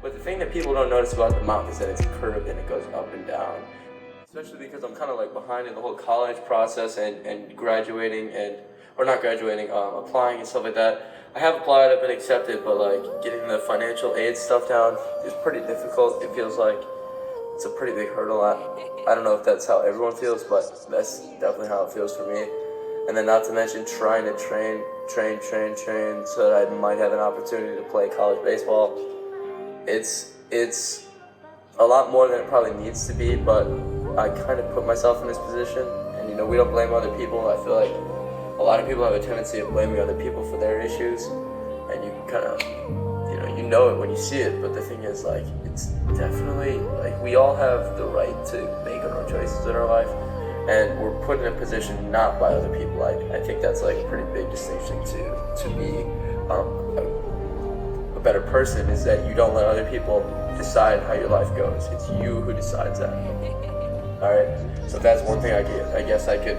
But the thing that people don't notice about the mountain is that it's curved and it goes up and down. Especially because I'm kind of like behind in the whole college process and graduating or not graduating, applying and stuff like that. I have applied, I've been accepted, but like getting the financial aid stuff down is pretty difficult. It feels like it's a pretty big hurdle. I don't know if that's how everyone feels, but that's definitely how it feels for me. And then not to mention trying to train so that I might have an opportunity to play college baseball. It's a lot more than it probably needs to be, but I kind of put myself in this position. And we don't blame other people. I feel like a lot of people have a tendency of blaming other people for their issues, and you kind of, you know it when you see it. But the thing is, like, it's definitely, like, we all have the right to make our own choices in our life, and we're put in a position not by other people. I think that's like a pretty big distinction to be a better person, is that you don't let other people decide how your life goes. It's you who decides that. Alright, so that's one thing I guess I could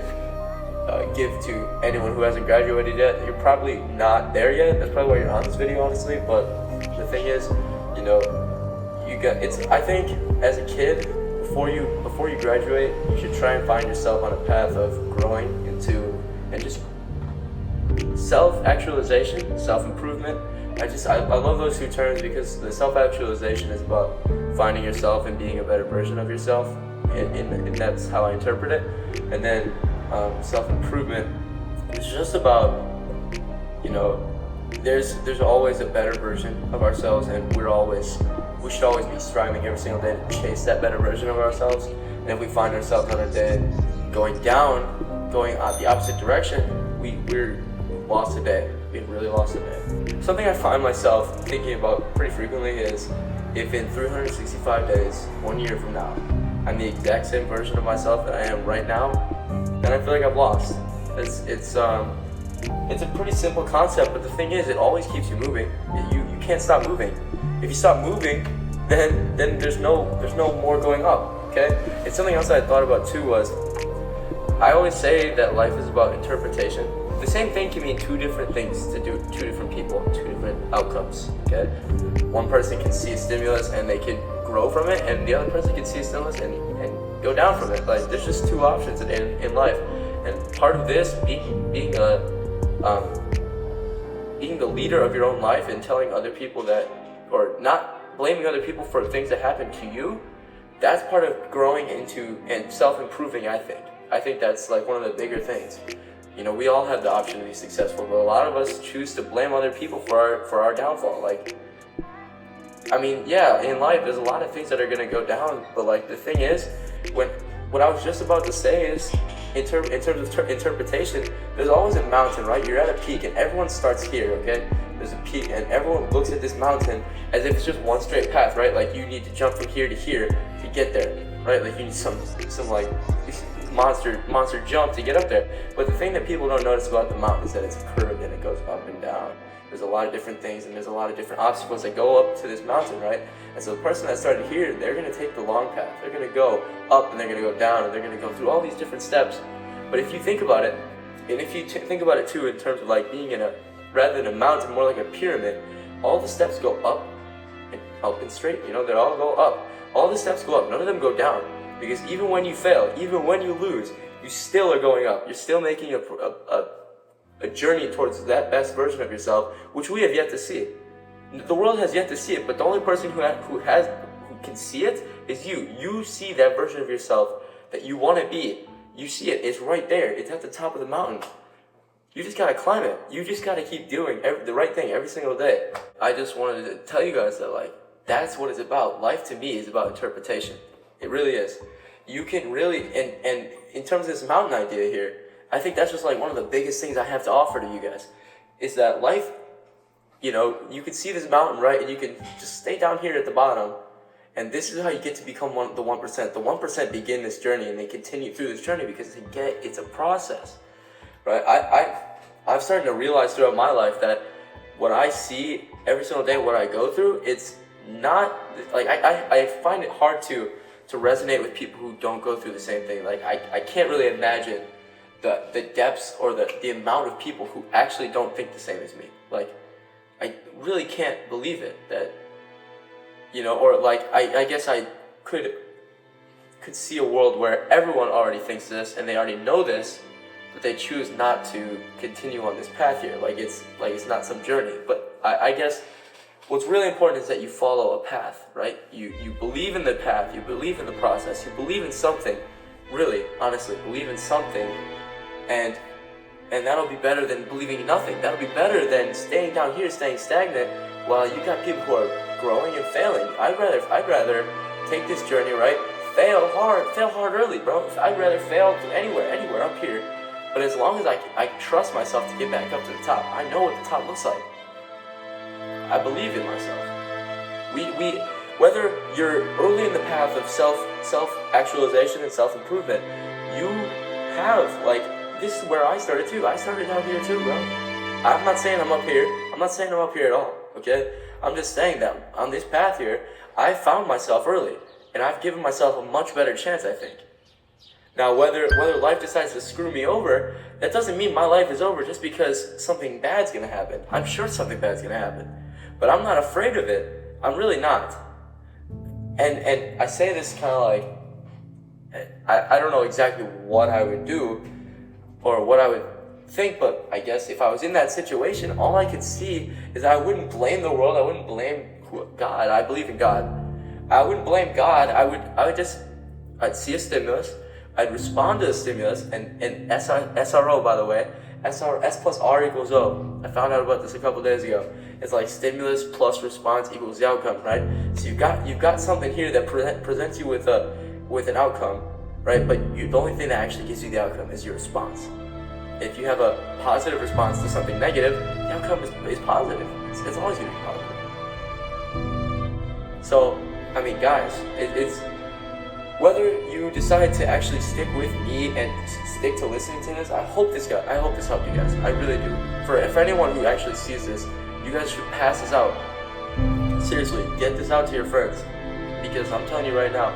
give to anyone who hasn't graduated yet. You're probably not there yet. That's probably why you're on this video, honestly. But the thing is, I think as a kid, before you graduate, you should try and find yourself on a path of growing into and just self-actualization, self-improvement. I love those two terms, because the self-actualization is about finding yourself and being a better version of yourself, and that's how I interpret it. And then self-improvement is just about, there's always a better version of ourselves, and we should always be striving every single day to chase that better version of ourselves. And if we find ourselves on a day going the opposite direction, we're lost a day. We really lost a day. Something I find myself thinking about pretty frequently is, if in 365 days, 1 year from now, I'm the exact same version of myself that I am right now, then I feel like I've lost. It's a pretty simple concept, but the thing is, it always keeps you moving. You can't stop moving. If you stop moving, then there's no more going up. Okay? And something else I thought about too was, I always say that life is about interpretation. The same thing can mean two different things to do, two different people, two different outcomes. Okay? One person can see a stimulus and they can grow from it, and the other person can see a stimulus and go down from it. Like, there's just two options in life. And part of this, being the leader of your own life and telling other people that, or not blaming other people for things that happen to you, that's part of growing into and self-improving, I think. I think that's like one of the bigger things. We all have the option to be successful, but a lot of us choose to blame other people for our downfall. Like, in life, there's a lot of things that are gonna go down, but like, the thing is, what I was just about to say is, in terms of interpretation, there's always a mountain, right? You're at a peak, and everyone starts here, okay? There's a peak, and everyone looks at this mountain as if it's just one straight path, right? Like, you need to jump from here to here to get there, right? Like, you need some like monster jump to get up there. But the thing that people don't notice about the mountain is that it's curved and it goes up and down. There's a lot of different things, and there's a lot of different obstacles that go up to this mountain, right? And so the person that started here, they're going to take the long path. They're going to go up, and they're going to go down, and they're going to go through all these different steps. But if you think about it, and if you think about it too in terms of like being rather than a mountain, more like a pyramid, all the steps go up and straight, they all go up. All the steps go up, none of them go down. Because even when you fail, even when you lose, you still are going up. You're still making a journey towards that best version of yourself, which we have yet to see. The world has yet to see it, but the only person who can see it is you. You see that version of yourself that you want to be. You see it. It's right there. It's at the top of the mountain. You just gotta climb it. You just gotta keep doing the right thing every single day. I just wanted to tell you guys that, like, that's what it's about. Life to me is about interpretation. It really is. You can really, and in terms of this mountain idea here, I think that's just like one of the biggest things I have to offer to you guys, is that life, you can see this mountain, right? And you can just stay down here at the bottom, and this is how you get to become the 1%. The 1% begin this journey, and they continue through this journey because it's a process, right? I've started to realize throughout my life that what I see every single day, what I go through, it's not, like, I find it hard to resonate with people who don't go through the same thing. Like, I can't really imagine the depths or the amount of people who actually don't think the same as me. Like, I really can't believe it that, or like I guess I could see a world where everyone already thinks this and they already know this, but they choose not to continue on this path here. Like it's not some journey. But I guess what's really important is that you follow a path, right? You believe in the path, you believe in the process, you believe in something, really, honestly, believe in something, and that'll be better than believing in nothing. That'll be better than staying down here, staying stagnant, while you got people who are growing and failing. I'd rather take this journey, right? Fail hard early, bro. I'd rather fail to anywhere up here. But as long as I trust myself to get back up to the top, I know what the top looks like. I believe in myself. We whether you're early in the path of self-actualization and self-improvement, you have, like, this is where I started too. I started down here too, bro. I'm not saying I'm up here. I'm not saying I'm up here at all, okay? I'm just saying that on this path here, I found myself early, and I've given myself a much better chance, I think. Now, whether life decides to screw me over, that doesn't mean my life is over just because something bad's gonna happen. I'm sure something bad's gonna happen, but I'm not afraid of it. I'm really not. And I say this kind of like, I don't know exactly what I would do or what I would think, but I guess if I was in that situation, all I could see is I wouldn't blame the world. I wouldn't blame God. I believe in God. I wouldn't blame God. I'd see a stimulus. I'd respond to the stimulus, and SRO, by the way, S plus R equals O. I found out about this a couple days ago. It's like stimulus plus response equals the outcome, right? So you've got something here that presents you with an outcome, right? But the only thing that actually gives you the outcome is your response. If you have a positive response to something negative, the outcome is positive. It's always going to be positive. So, I mean, guys, it's whether you decide to actually stick with me and stick to listening to this, I hope this helped you guys. I really do. For anyone who actually sees this, you guys should pass this out. Seriously, get this out to your friends, because I'm telling you right now,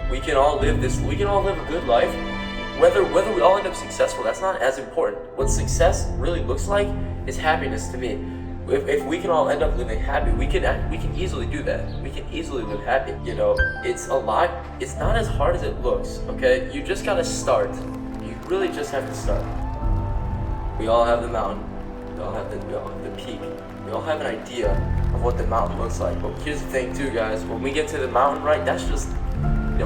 we can all live a good life. Whether we all end up successful, that's not as important. What success really looks like is happiness to me. If we can all end up living happy, we can easily do that. We can easily live happy. It's not as hard as it looks, okay? You just gotta start. You really just have to start. We all have the mountain. We all have the peak. We all have an idea of what the mountain looks like. But here's the thing too, guys. When we get to the mountain, right, that's just,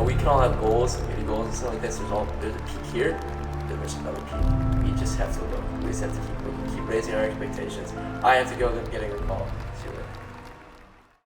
we can all have goals, maybe goals and stuff like this. There's a peak here, then there's another peak. We just have to look. We just have to keep looking, keep raising our expectations. I have to go, I'm getting a call.